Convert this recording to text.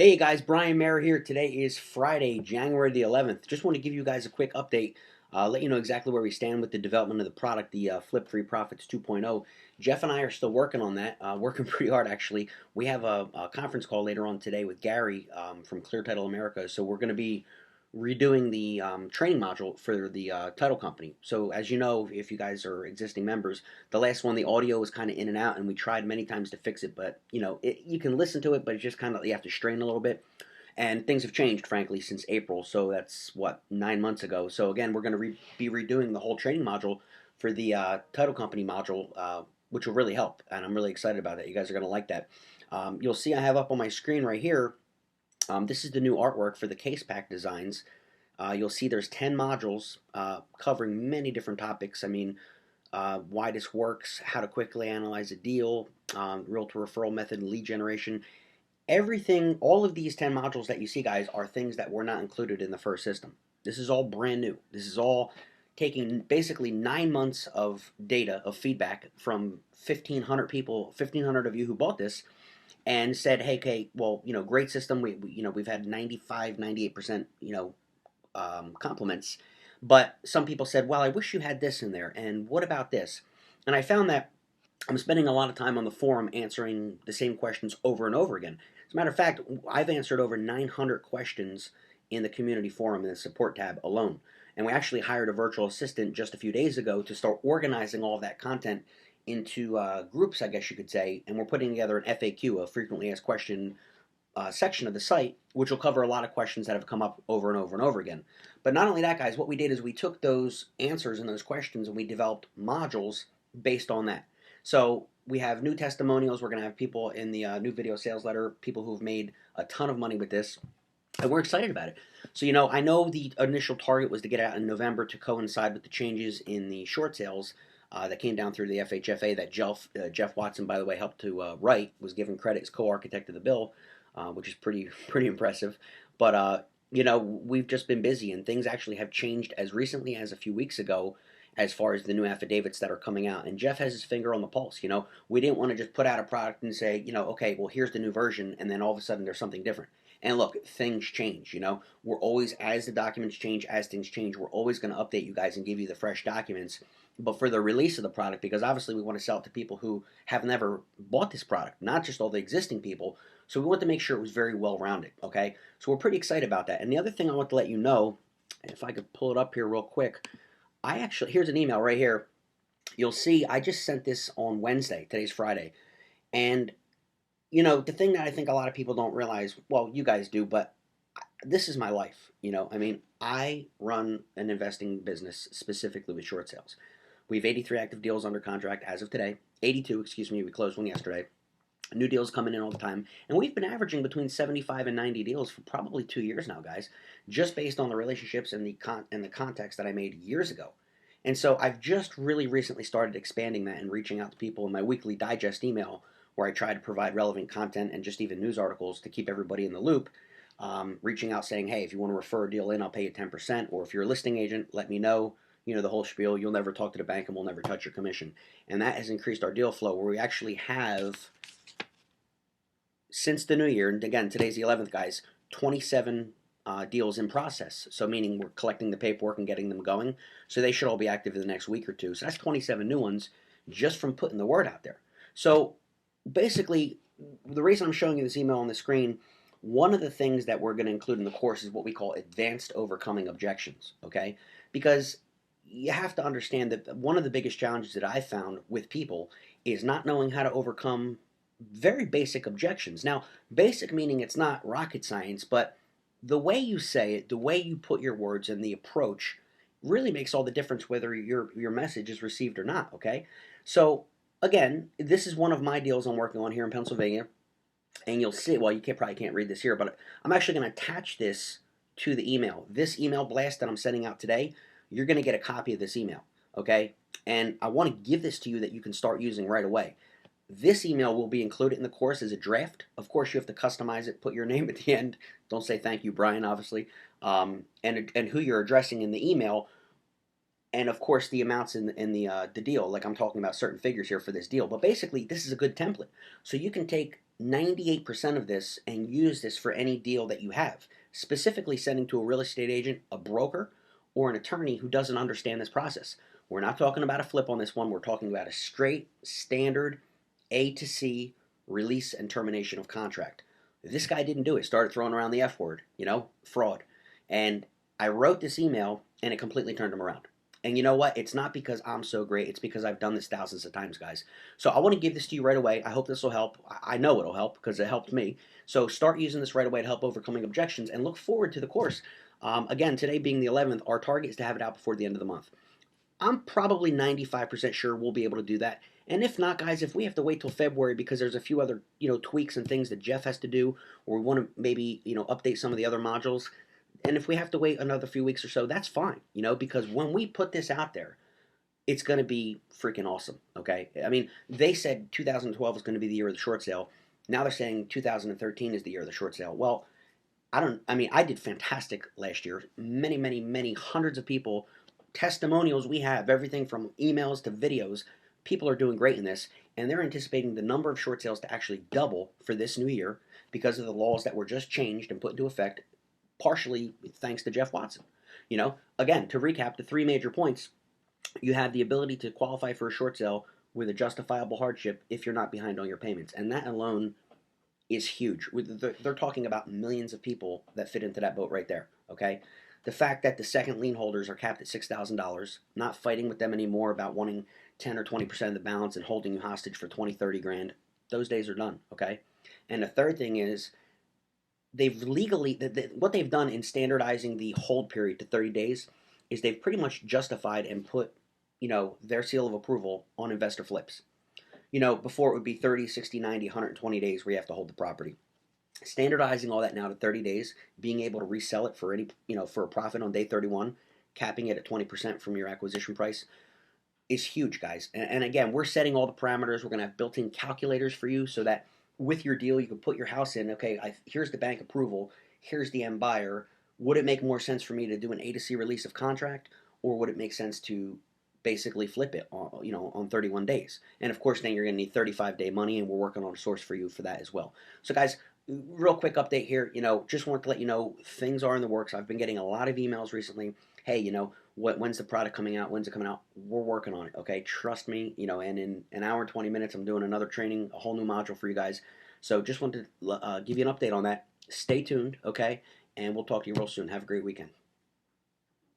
Hey guys, Brian Meara here. Today is Friday, January the 11th. Just want to give you guys a quick update, let you know exactly where we stand with the development of the product, the Flip Free Profits 2.0. Jeff and I are still working on that, working pretty hard actually. We have a conference call later on today with Gary from Clear Title America, so we're going to be redoing the training module for the title company. So as you know, if you guys are existing members, the last one, the audio was kind of in and out, and we tried many times to fix it, but you can listen to it, but it's just kind of, you have to strain a little bit. And things have changed, frankly, since April. So that's what, 9 months ago. So again, we're going to be redoing the whole training module for the title company module, which will really help. And I'm really excited about it. You guys are going to like that. You'll see I have up on my screen right here. This is the new artwork for the case pack designs. You'll see there's 10 modules covering many different topics. I mean, why this works, how to quickly analyze a deal, realtor referral method, lead generation. Everything, all of these 10 modules that you see, guys, are things that were not included in the first system. This is all brand new. This is all taking basically 9 months of data, of feedback from 1,500 people, 1,500 of you who bought this, and said, hey, Kate, well, great system. We've had 95, 98%, compliments. But some people said, well, I wish you had this in there. And what about this? And I found that I'm spending a lot of time on the forum answering the same questions over and over again. As a matter of fact, I've answered over 900 questions in the community forum in the support tab alone. And we actually hired a virtual assistant just a few days ago to start organizing all of that content into groups, I guess you could say. And we're putting together an FAQ, a frequently asked question section of the site, which will cover a lot of questions that have come up over and over and over again. But not only that, guys, what we did is we took those answers and those questions and we developed modules based on that. So we have new testimonials. We're going to have people in the new video sales letter, people who've made a ton of money with this, and we're excited about it. So, I know the initial target was to get out in November to coincide with the changes in the short sales that came down through the FHFA that Jeff Watson, by the way, helped to write, was given credit as co-architect of the bill, which is pretty impressive. But we've just been busy, and things actually have changed as recently as a few weeks ago, as far as the new affidavits that are coming out. And Jeff has his finger on the pulse. We didn't want to just put out a product and say, okay, well, here's the new version, and then all of a sudden there's something different. And look, things change. We're always, as the documents change, as things change, we're always going to update you guys and give you the fresh documents. But for the release of the product, because obviously we want to sell it to people who have never bought this product, not just all the existing people. So we want to make sure it was very well rounded. Okay, so we're pretty excited about that. And the other thing I want to let you know, if I could pull it up here real quick, here's an email right here. You'll see I just sent this on Wednesday. Today's Friday. And the thing that I think a lot of people don't realize, well, you guys do, but this is my life. I mean, I run an investing business specifically with short sales. We have 83 active deals under contract as of today. 82, excuse me, we closed one yesterday. New deals coming in all the time. And we've been averaging between 75 and 90 deals for probably 2 years now, guys, just based on the relationships and the contacts that I made years ago. And so I've just really recently started expanding that and reaching out to people in my weekly digest email, where I try to provide relevant content and just even news articles to keep everybody in the loop. Reaching out saying, hey, if you want to refer a deal in, I'll pay you 10%. Or if you're a listing agent, let me know. The whole spiel. You'll never talk to the bank and we'll never touch your commission. And that has increased our deal flow, where we actually have, since the new year, and again, today's the 11th, guys, 27 deals in process. So meaning we're collecting the paperwork and getting them going. So they should all be active in the next week or two. So that's 27 new ones just from putting the word out there. So basically, the reason I'm showing you this email on the screen, one of the things that we're going to include in the course is what we call advanced overcoming objections, okay? Because you have to understand that one of the biggest challenges that I found with people is not knowing how to overcome very basic objections. Now, basic meaning it's not rocket science, but the way you say it, the way you put your words, and the approach really makes all the difference whether your message is received or not, okay? So, again, this is one of my deals I'm working on here in Pennsylvania, and you'll see, well, probably can't read this here, but I'm actually going to attach this to the email. This email blast that I'm sending out today, you're going to get a copy of this email, okay? And I want to give this to you that you can start using right away. This email will be included in the course as a draft. Of course, you have to customize it, put your name at the end. Don't say thank you, Brian, obviously, and who you're addressing in the email, and of course the amounts in the deal. Like, I'm talking about certain figures here for this deal, but basically this is a good template. So you can take 98% of this and use this for any deal that you have, specifically sending to a real estate agent, a broker, or an attorney who doesn't understand this process. We're not talking about a flip on this one. We're talking about a straight, standard A to C release and termination of contract. This guy didn't do it. Started throwing around the F word, fraud. And I wrote this email and it completely turned him around. And you know what? It's not because I'm so great. It's because I've done this thousands of times, guys. So I want to give this to you right away. I hope this will help. I know it'll help because it helped me. So start using this right away to help overcoming objections and look forward to the course. Again, today being the 11th, our target is to have it out before the end of the month. I'm probably 95% sure we'll be able to do that. And if not, guys, if we have to wait till February because there's a few other, tweaks and things that Jeff has to do, or we want to maybe, update some of the other modules, and if we have to wait another few weeks or so, that's fine, because when we put this out there, it's going to be freaking awesome, okay? I mean, they said 2012 is going to be the year of the short sale. Now they're saying 2013 is the year of the short sale. Well, I did fantastic last year. Many, many, many hundreds of people, testimonials we have, everything from emails to videos. People are doing great in this, and they're anticipating the number of short sales to actually double for this new year because of the laws that were just changed and put into effect, partially thanks to Jeff Watson. Again, to recap the three major points, you have the ability to qualify for a short sale with a justifiable hardship if you're not behind on your payments, and that alone is huge. They're talking about millions of people that fit into that boat right there, okay? The fact that the second lien holders are capped at $6,000, not fighting with them anymore about wanting 10 or 20% of the balance and holding you hostage for 20, 30 grand, those days are done, okay? And the third thing is they've legally, what they've done in standardizing the hold period to 30 days is they've pretty much justified and put, their seal of approval on investor flips. Before it would be 30, 60, 90, 120 days where you have to hold the property. Standardizing all that now to 30 days, being able to resell it for for a profit on day 31, capping it at 20% from your acquisition price is huge, guys. And again, we're setting all the parameters. We're going to have built-in calculators for you so that with your deal, you can put your house in. Okay, here's the bank approval. Here's the end buyer. Would it make more sense for me to do an A to C release of contract, or would it make sense to basically flip it on 31 days? And of course, then you're going to need 35-day money, and we're working on a source for you for that as well. So, guys, real quick update here. Just want to let you know things are in the works. I've been getting a lot of emails recently. Hey, when's the product coming out? When's it coming out? We're working on it, okay? Trust me, and in an hour and 20 minutes, I'm doing another training, a whole new module for you guys. So just wanted to give you an update on that. Stay tuned, okay? And we'll talk to you real soon. Have a great weekend.